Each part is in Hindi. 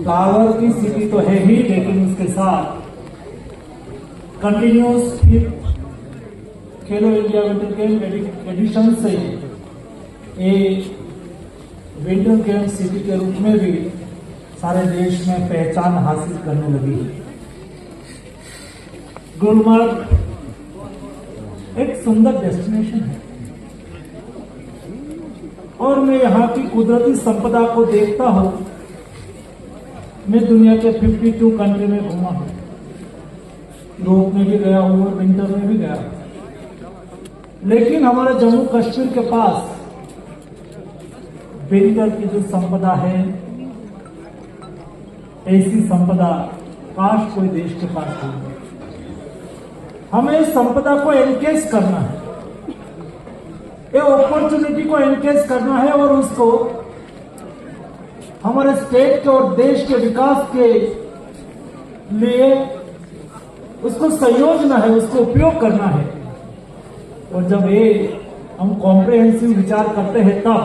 लाहौर की सिटी तो है ही, लेकिन उसके साथ कंटिन्यूस खेलो इंडिया विंटर गेम एडिशन से ये विंटर गेम सिटी के रूप में भी सारे देश में पहचान हासिल करने लगी है। गुलमर्ग एक सुंदर डेस्टिनेशन है और मैं यहाँ की कुदरती संपदा को देखता हूँ। मैं दुनिया के 52 कंट्री में घूमा हूँ, यूरोप में भी गया हूँ और विंटर में भी गया हूँ, लेकिन हमारे जम्मू कश्मीर के पास विंटर की जो संपदा है, ऐसी संपदा काश कोई देश के पास हो। हमें इस संपदा को एनकेज करना है, ये अपॉर्चुनिटी को एनकेज करना है और उसको हमारे स्टेट के और देश के विकास के लिए उसको संयोजना है, उसको उपयोग करना है। और जब ये हम कॉम्प्रिहेंसिव विचार करते हैं तब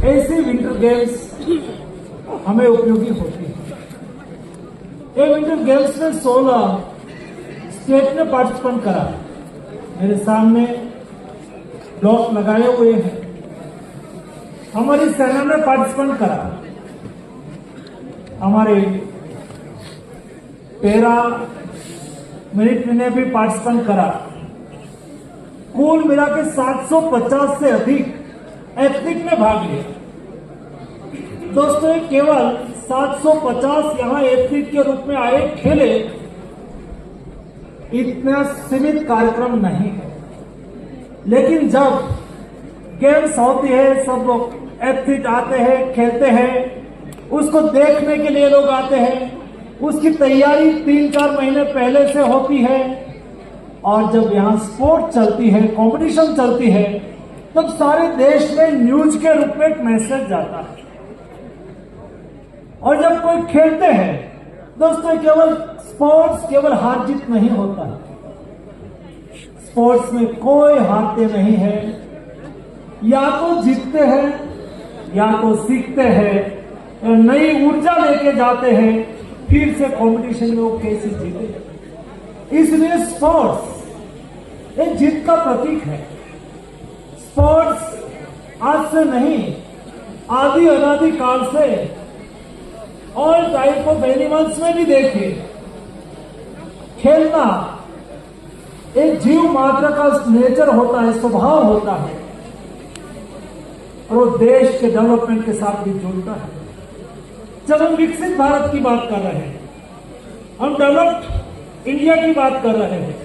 ऐसी विंटर गेम्स हमें उपयोगी होती है। ये विंटर गेम्स में 16 स्टेट ने पार्टिसिपेट करा। मेरे सामने ब्लॉक लगाए हुए हैं। हमारी सेना ने पार्टिसिपेट करा, हमारे पैरा मिलिट्री ने भी पार्टिसिपेट करा। कुल मिला के 750 से अधिक एथलीट ने भाग लिया। दोस्तों, केवल 750 यहां एथलीट के रूप में आए, खेले, इतना सीमित कार्यक्रम नहीं है। लेकिन जब गेम्स होती है, सब लोग एथलीट आते हैं, खेलते हैं, उसको देखने के लिए लोग आते हैं। उसकी तैयारी 3-4 महीने पहले से होती है और जब यहाँ स्पोर्ट चलती है, कंपटीशन चलती है, तब सारे देश में न्यूज के रूप में एक मैसेज जाता है। और जब कोई खेलते हैं दोस्तों, केवल स्पोर्ट्स केवल हार जीत नहीं होता है। स्पोर्ट्स में कोई हारते नहीं है, या तो जीतते हैं या तो सीखते हैं, नई ऊर्जा लेके जाते हैं, फिर से कंपटीशन में वो कैसे जीते। इसलिए स्पोर्ट्स एक जीत का प्रतीक है। स्पोर्ट्स आज से नहीं, आदि अनादि काल से ऑल टाइप ऑफ एनिमल्स में भी देखिए, खेलना एक जीव मात्र का नेचर होता है, स्वभाव होता है और वो देश के डेवलपमेंट के साथ भी जुड़ता है। जब हम विकसित भारत की बात कर रहे हैं, हम डेवलप्ड इंडिया की बात कर रहे हैं,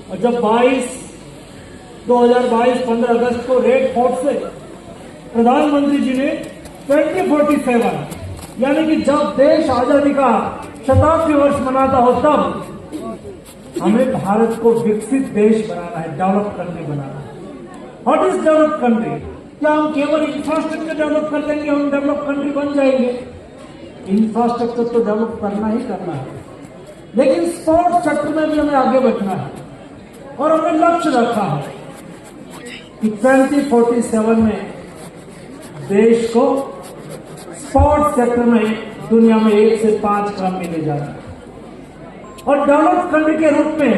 और जब 2022 15 अगस्त को रेड फोर्ट से प्रधानमंत्री जी ने 2047 यानी कि जब देश आजादी का शताब्दी वर्ष मनाता हो, तब हमें भारत को विकसित देश बनाना है, डेवलप कंट्री बनाना है। What is develop country? क्या हम केवल इंफ्रास्ट्रक्चर डेवलप कर देंगे, हम डेवलप कंट्री बन जाएंगे? इंफ्रास्ट्रक्चर तो डेवलप करना ही करना है, लेकिन स्पोर्ट्स सेक्टर में भी हमें आगे बढ़ना है और हमने लक्ष्य रखा है कि 2047 में देश को स्पोर्ट्स सेक्टर में दुनिया में 1 से 5 क्रम में ले जाना है। और डेवलप कंट्री के रूप में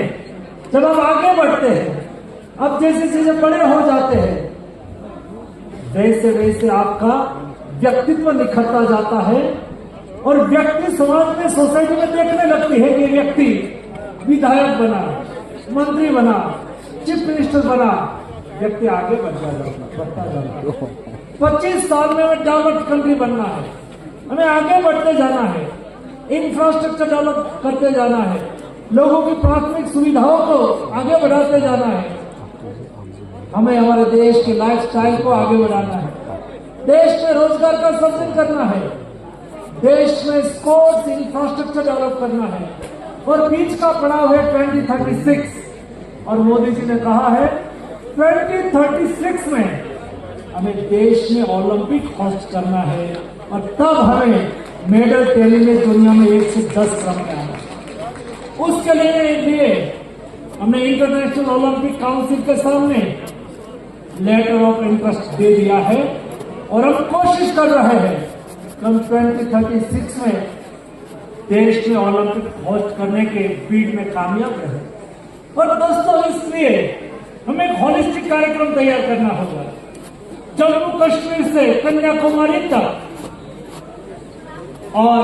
जब हम आगे बढ़ते हैं, अब जैसे जैसे बड़े हो जाते हैं, वैसे वैसे आपका व्यक्तित्व निखरता जाता है और व्यक्ति समाज में, सोसाइटी में देखने लगती है कि व्यक्ति विधायक बना, मंत्री बना, चीफ मिनिस्टर बना, व्यक्ति आगे बढ़ता जाता। 25 साल में हमें डेवलप्ड कंट्री बनना है, हमें आगे बढ़ते जाना है, इंफ्रास्ट्रक्चर डेवलप करते जाना है, लोगों की प्राथमिक सुविधाओं को आगे बढ़ाते जाना है, हमें हमारे देश के लाइफस्टाइल को आगे बढ़ाना है, देश में रोजगार का सृजन करना है, देश में स्पोर्ट्स इंफ्रास्ट्रक्चर डेवलप करना है। और बीच का पड़ाव है 2036 और मोदी जी ने कहा है 2036 में हमें देश में ओलंपिक होस्ट करना है और तब हमें मेडल टैली में दुनिया में 1 से 10 क्रम में आना है। उसके लिए हमने इंटरनेशनल ओलंपिक काउंसिल के सामने लेटर ऑफ इंटरेस्ट दे दिया है और हम कोशिश कर रहे हैं कि हम 2036 में देश में ओलंपिक होस्ट करने के बीड में कामयाब रहे। और दोस्तों, इसलिए हमें एक हॉलिस्टिक कार्यक्रम तैयार करना होगा। जम्मू कश्मीर से कन्याकुमारी तक और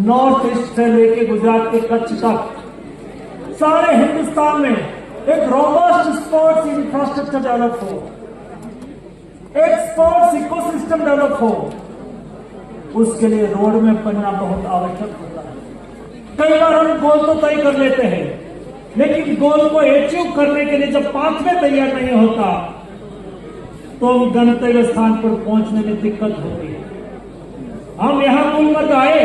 नॉर्थ ईस्ट से लेके गुजरात के कच्छ तक सारे हिंदुस्तान में एक रोबस्ट स्पोर्ट्स इंफ्रास्ट्रक्चर डेवलप हो, एक स्पोर्ट्स इकोसिस्टम डेवलप हो। उसके लिए रोड मैप बनना बहुत आवश्यक होता है। कई बार हम गोल तो तय कर लेते हैं, लेकिन गोल को अचीव करने के लिए जब पाथवे तैयार नहीं होता तो हम गंतव्य स्थान पर पहुंचने में दिक्कत होती है। हम यहां गुलमर्ग आए,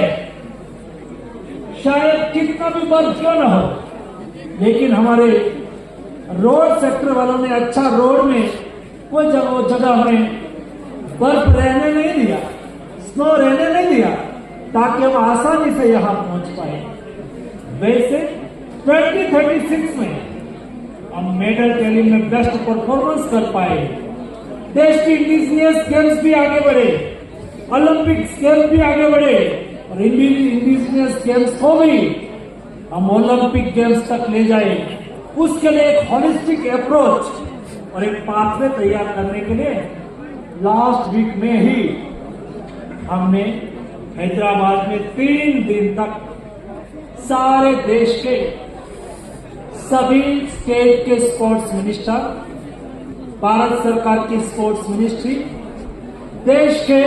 शायद कितना भी बर्फ क्यों न हो, लेकिन हमारे रोड सेक्टर वालों ने अच्छा रोड में वो जगह हमें बर्फ रहने नहीं दिया, स्नो रहने नहीं दिया, ताकि हम आसानी से यहां पहुंच पाए। वैसे 2036 में हम मेडल टैली में बेस्ट परफॉर्मेंस कर पाए, देश की इंडिजिनियस गेम्स भी आगे बढ़े, ओलंपिक गेम्स भी आगे बढ़े और इंडिजिनियस गेम्स को भी हम ओलंपिक गेम्स तक ले जाए। उसके लिए एक हॉलिस्टिक अप्रोच और एक पाथवे तैयार करने के लिए लास्ट वीक में ही हमने हैदराबाद में 3 दिन तक सारे देश के सभी स्टेट के स्पोर्ट्स मिनिस्टर, भारत सरकार की स्पोर्ट्स मिनिस्ट्री, देश के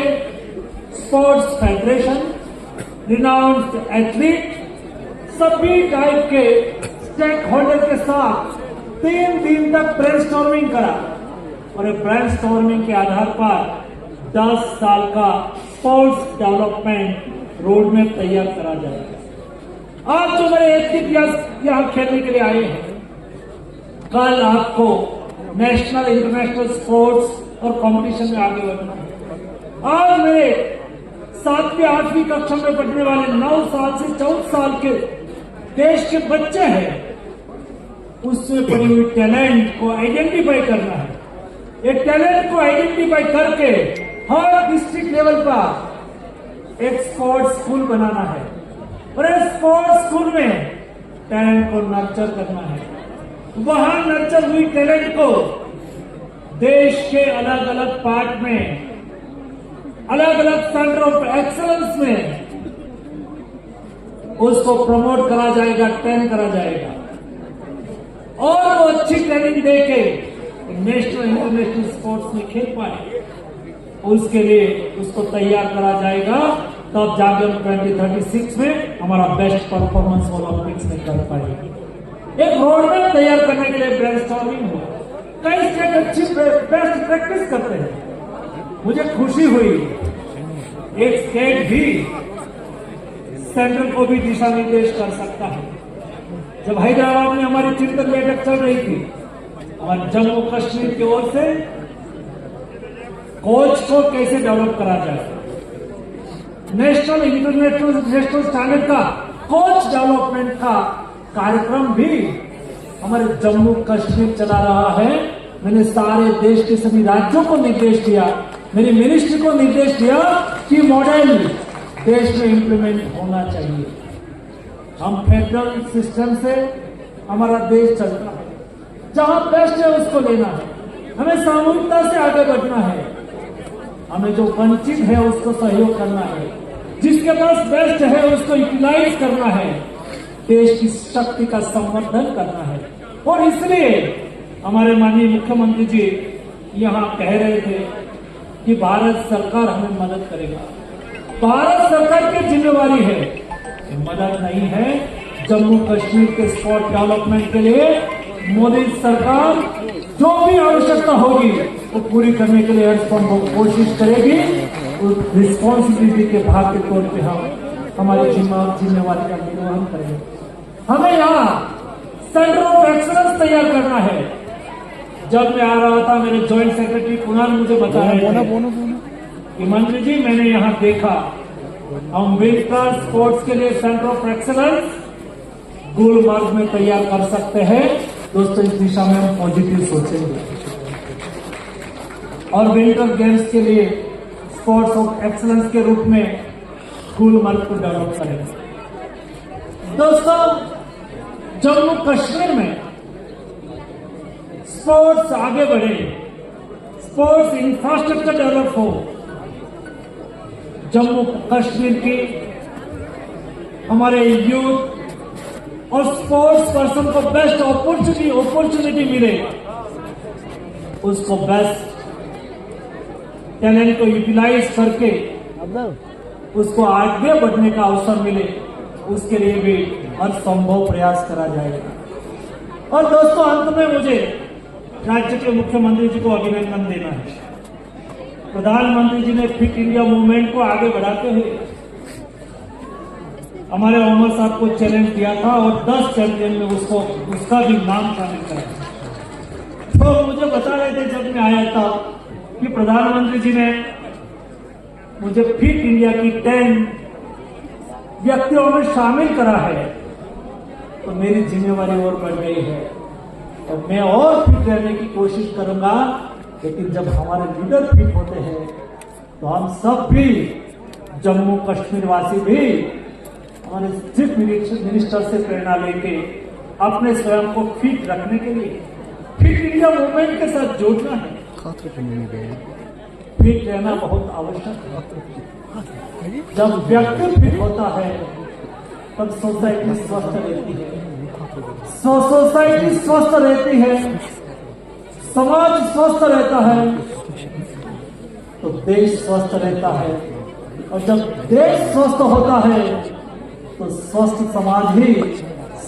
स्पोर्ट्स फेडरेशन, रिनाउंड एथलीट, सभी टाइप के स्टेक होल्डर के साथ 3 दिन तक ब्रेनस्टॉर्मिंग करा और ब्रेनस्टॉर्मिंग के आधार पर 10 साल का स्पोर्ट्स डेवलपमेंट रोड मैप तैयार करा जाएगा। आज जो मेरे एथलीट यहां खेलने के लिए आए हैं, कल आपको नेशनल इंटरनेशनल स्पोर्ट्स और कंपटीशन में आगे बढ़ना है। आज मेरे 7वीं 8वीं कक्षा में पढ़ने वाले 9 साल से 14 साल के देश के बच्चे हैं, उसमें पड़ी हुई टैलेंट को आइडेंटिफाई करना है। ये टैलेंट को आइडेंटिफाई करके हर डिस्ट्रिक्ट लेवल पर एक स्पोर्ट्स स्कूल बनाना है और इस स्पोर्ट्स स्कूल में टैलेंट को नर्चर करना है। वहां नर्चर हुई टैलेंट को देश के अलग अलग पार्ट में, अलग अलग सेंटर ऑफ एक्सेलेंस में उसको प्रमोट करा जाएगा, ट्रेन करा जाएगा और वो अच्छी ट्रेनिंग देके नेशनल इंटरनेशनल स्पोर्ट्स में खेल पाए। उसके लिए उसको तैयार करा जाएगा, तब जाके हम 2036 में हमारा बेस्ट परफॉर्मेंस ओलंपिक्स में कर पाएंगे। एक रोड मैप तैयार करने के लिए ब्रेनस्टॉर्मिंग हो, कई स्टेट अच्छी बेस्ट प्रैक्टिस करते हैं। मुझे खुशी हुई एक स्टेट भी सेंट्रल को भी दिशा निर्देश कर सकता है। जब हैदराबाद में हमारी चिंतन बैठक चल रही थी, हमारे जम्मू कश्मीर की ओर से कोच को कैसे डेवलप करा जाए, नेशनल इंटरनेशनल स्टैंडर्ड का कोच डेवलपमेंट का कार्यक्रम भी हमारे जम्मू कश्मीर चला रहा है। मैंने सारे देश के सभी राज्यों को निर्देश दिया, मेरी मिनिस्ट्री को निर्देश दिया कि मॉडल देश में इंप्लीमेंट होना चाहिए। हम फेडरल सिस्टम से हमारा देश चलता है, जहां बेस्ट है उसको लेना है, हमें सामूहिकता से आगे बढ़ना है, हमें जो वंचित है उसको सहयोग करना है, जिसके पास बेस्ट है उसको यूटिलाइज करना है, देश की शक्ति का संवर्धन करना है। और इसलिए हमारे माननीय मुख्यमंत्री जी यहां कह रहे थे कि भारत सरकार हमें मदद करेगा। भारत सरकार की जिम्मेवारी है, मदद नहीं है। जम्मू कश्मीर के स्पोर्ट डेवलपमेंट के लिए मोदी सरकार जो भी आवश्यकता होगी वो पूरी करने के लिए हर संभव कोशिश करेगी। उस रिस्पॉन्सिबिलिटी के भाग के तौर पे हम हमारी जिम्मेवारी का निर्वहन करेंगे। हमें यहाँ सेंटर ऑफ एक्सलेंस तैयार करना है। जब मैं आ रहा था, मेरे ज्वाइंट सेक्रेटरी कुणाल मुझे बता रहे थे कि मंत्री जी मैंने यहाँ देखा, हम विंटर स्पोर्ट्स के लिए सेंटर ऑफ एक्सलेंस गुलमर्ग में तैयार कर सकते हैं। दोस्तों, इस दिशा में हम पॉजिटिव सोचेंगे और विंटर गेम्स के लिए स्पोर्ट्स ऑफ एक्सलेंस के रूप में गुलमर्ग को डेवलप करेंगे। दोस्तों, जम्मू कश्मीर में स्पोर्ट्स आगे बढ़े, स्पोर्ट्स इंफ्रास्ट्रक्चर डेवलप हो, जम्मू कश्मीर की हमारे यूथ और स्पोर्ट्स पर्सन को बेस्ट अपॉर्चुनिटी मिले, उसको बेस्ट टैलेंट को यूटिलाइज करके उसको आगे बढ़ने का अवसर मिले, उसके लिए भी हर संभव प्रयास करा जाएगा। और दोस्तों, अंत में मुझे राज्य के मुख्यमंत्री जी को अभिनंदन देना है। प्रधानमंत्री जी ने फिट इंडिया मूवमेंट को आगे बढ़ाते हुए हमारे उमर साहब को चैलेंज दिया था और 10 चैंपियन में उसका भी नाम शामिल करा। तो मुझे बता रहे थे जब मैं आया था कि प्रधानमंत्री जी ने मुझे फिट इंडिया की 10 व्यक्तियों में शामिल करा है, तो मेरी जिम्मेवारी और बढ़ गई है और मैं और फिट रहने की कोशिश करूंगा। लेकिन जब हमारे लीडर फिट होते हैं तो हम सब भी, जम्मू कश्मीर वासी भी, हमारे चीफ मिनिस्टर से प्रेरणा लेके अपने स्वयं को फिट रखने के लिए फिट इंडिया मूवमेंट के साथ जुड़ना है। फिट रहना बहुत आवश्यक है। जब व्यक्ति फिट होता है तब सोसाइटी स्वस्थ रहती है, सोसाइटी स्वस्थ रहती है, समाज स्वस्थ रहता है, तो देश स्वस्थ रहता है, और जब देश स्वस्थ होता है तो स्वस्थ समाज ही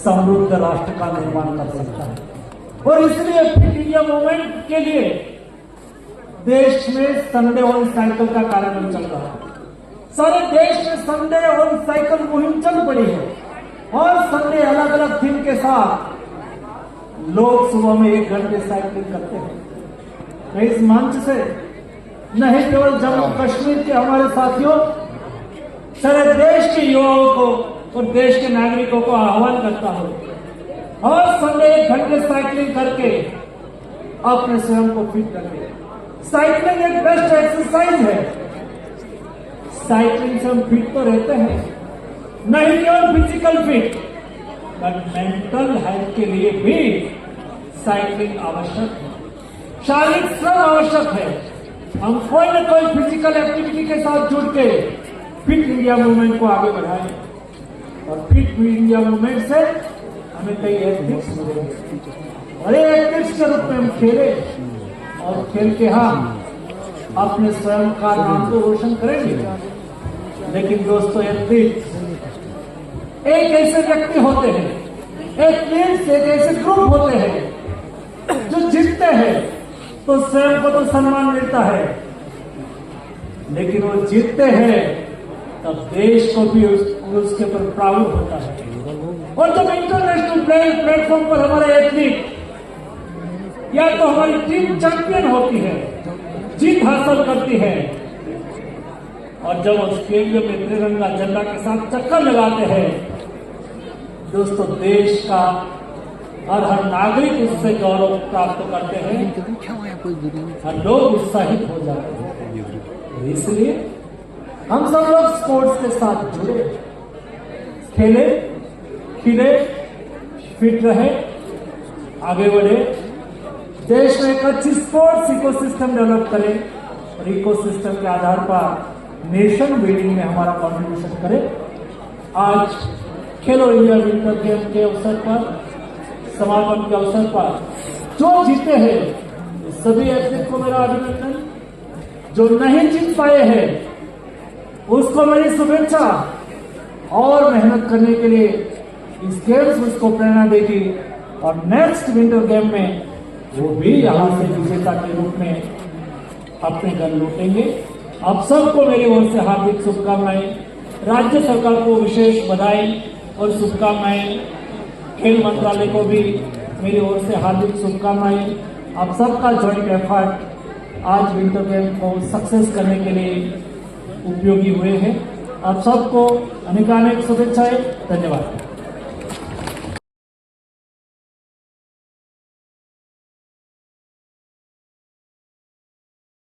समृद्ध राष्ट्र का निर्माण कर सकता है। और इसलिए फिट इंडिया मूवमेंट के लिए देश में संडे ऑन साइकिल का कार्यक्रम चल रहा है। सारे देश में संडे ऑन साइकिल मुहिम चल पड़ी है और संडे अलग अलग थीम के साथ लोग सुबह में 1 घंटे साइकिलिंग करते हैं। मैं इस मंच से नहीं केवल जम्मू कश्मीर के हमारे साथियों, सारे देश के युवाओं को और देश के नागरिकों को आह्वान करता हूं, और संडे 1 घंटे साइकिलिंग करके अपने स्वयं को फिट रखें। साइकिलिंग एक बेस्ट एक्सरसाइज है। साइकिलिंग से हम फिट तो रहते हैं, नहीं केवल physical fit but mental health के लिए भी साइकिलिंग आवश्यक है, शारीरिक श्रम आवश्यक है। हम कोई न कोई फिजिकल एक्टिविटी के साथ जुड़ के फिट इंडिया मूवमेंट को आगे बढ़ाएं, और फिट इंडिया मूवमेंट से हमें कई एथलीट्स मिलेंगे और एथलीट्स के रूप में हम खेले और खेल के हम अपने स्वयं का नाम तो रोशन करेंगे। लेकिन दोस्तों, एथलीट्स एक ऐसे व्यक्ति होते हैं, एथलीट्स एक ऐसे ग्रुप होते हैं जो जीतते हैं तो स्वयं को तो सम्मान मिलता है, लेकिन वो जीतते हैं तब देश को भी उसके ऊपर प्राउड होता है। और जब इंटरनेशनल प्लेटफॉर्म पर हमारे एथलीट या तो हमारी टीम चैंपियन होती है, जीत हासिल करती है, और जब वो स्टेडियम में तिरंगा झंडा के साथ चक्कर लगाते हैं, दोस्तों, देश का हर नागरिक उससे गौरव प्राप्त करते हैं और लोग उत्साहित हो जाते हैं। इसलिए हम सब लोग स्पोर्ट्स के साथ जुड़े, खेले, खिले, फिट रहे, आगे बढ़े, देश में एक अच्छी स्पोर्ट्स इकोसिस्टम डेवलप करें और इकोसिस्टम के आधार पर नेशन बिल्डिंग में हमारा कॉन्ट्रिब्यूशन करें। आज खेलो इंडिया विंटर गेम के अवसर पर, समापन के अवसर पर जो जीते हैं सभी एथलीट को मेरा अभिनंदन, जो नहीं जीत पाए हैं उसको मेरी शुभेच्छा, और मेहनत करने के लिए इस गेम्स उसको प्रेरणा देगी और नेक्स्ट विंटर गेम में वो भी यहां से विजेता के रूप में अपने घर लौटेंगे। आप सबको मेरी ओर से हार्दिक शुभकामनाएं, राज्य सरकार को विशेष बधाई और शुभकामनाएं, खेल मंत्रालय को भी मेरी ओर से हार्दिक शुभकामनाएं। आप सबका जॉइंट एफर्ट आज विंटर गेम को सक्सेस करने के लिए उपयोगी हुए हैं। आप सबको अनेकानेक शुभेच्छाएं। धन्यवाद।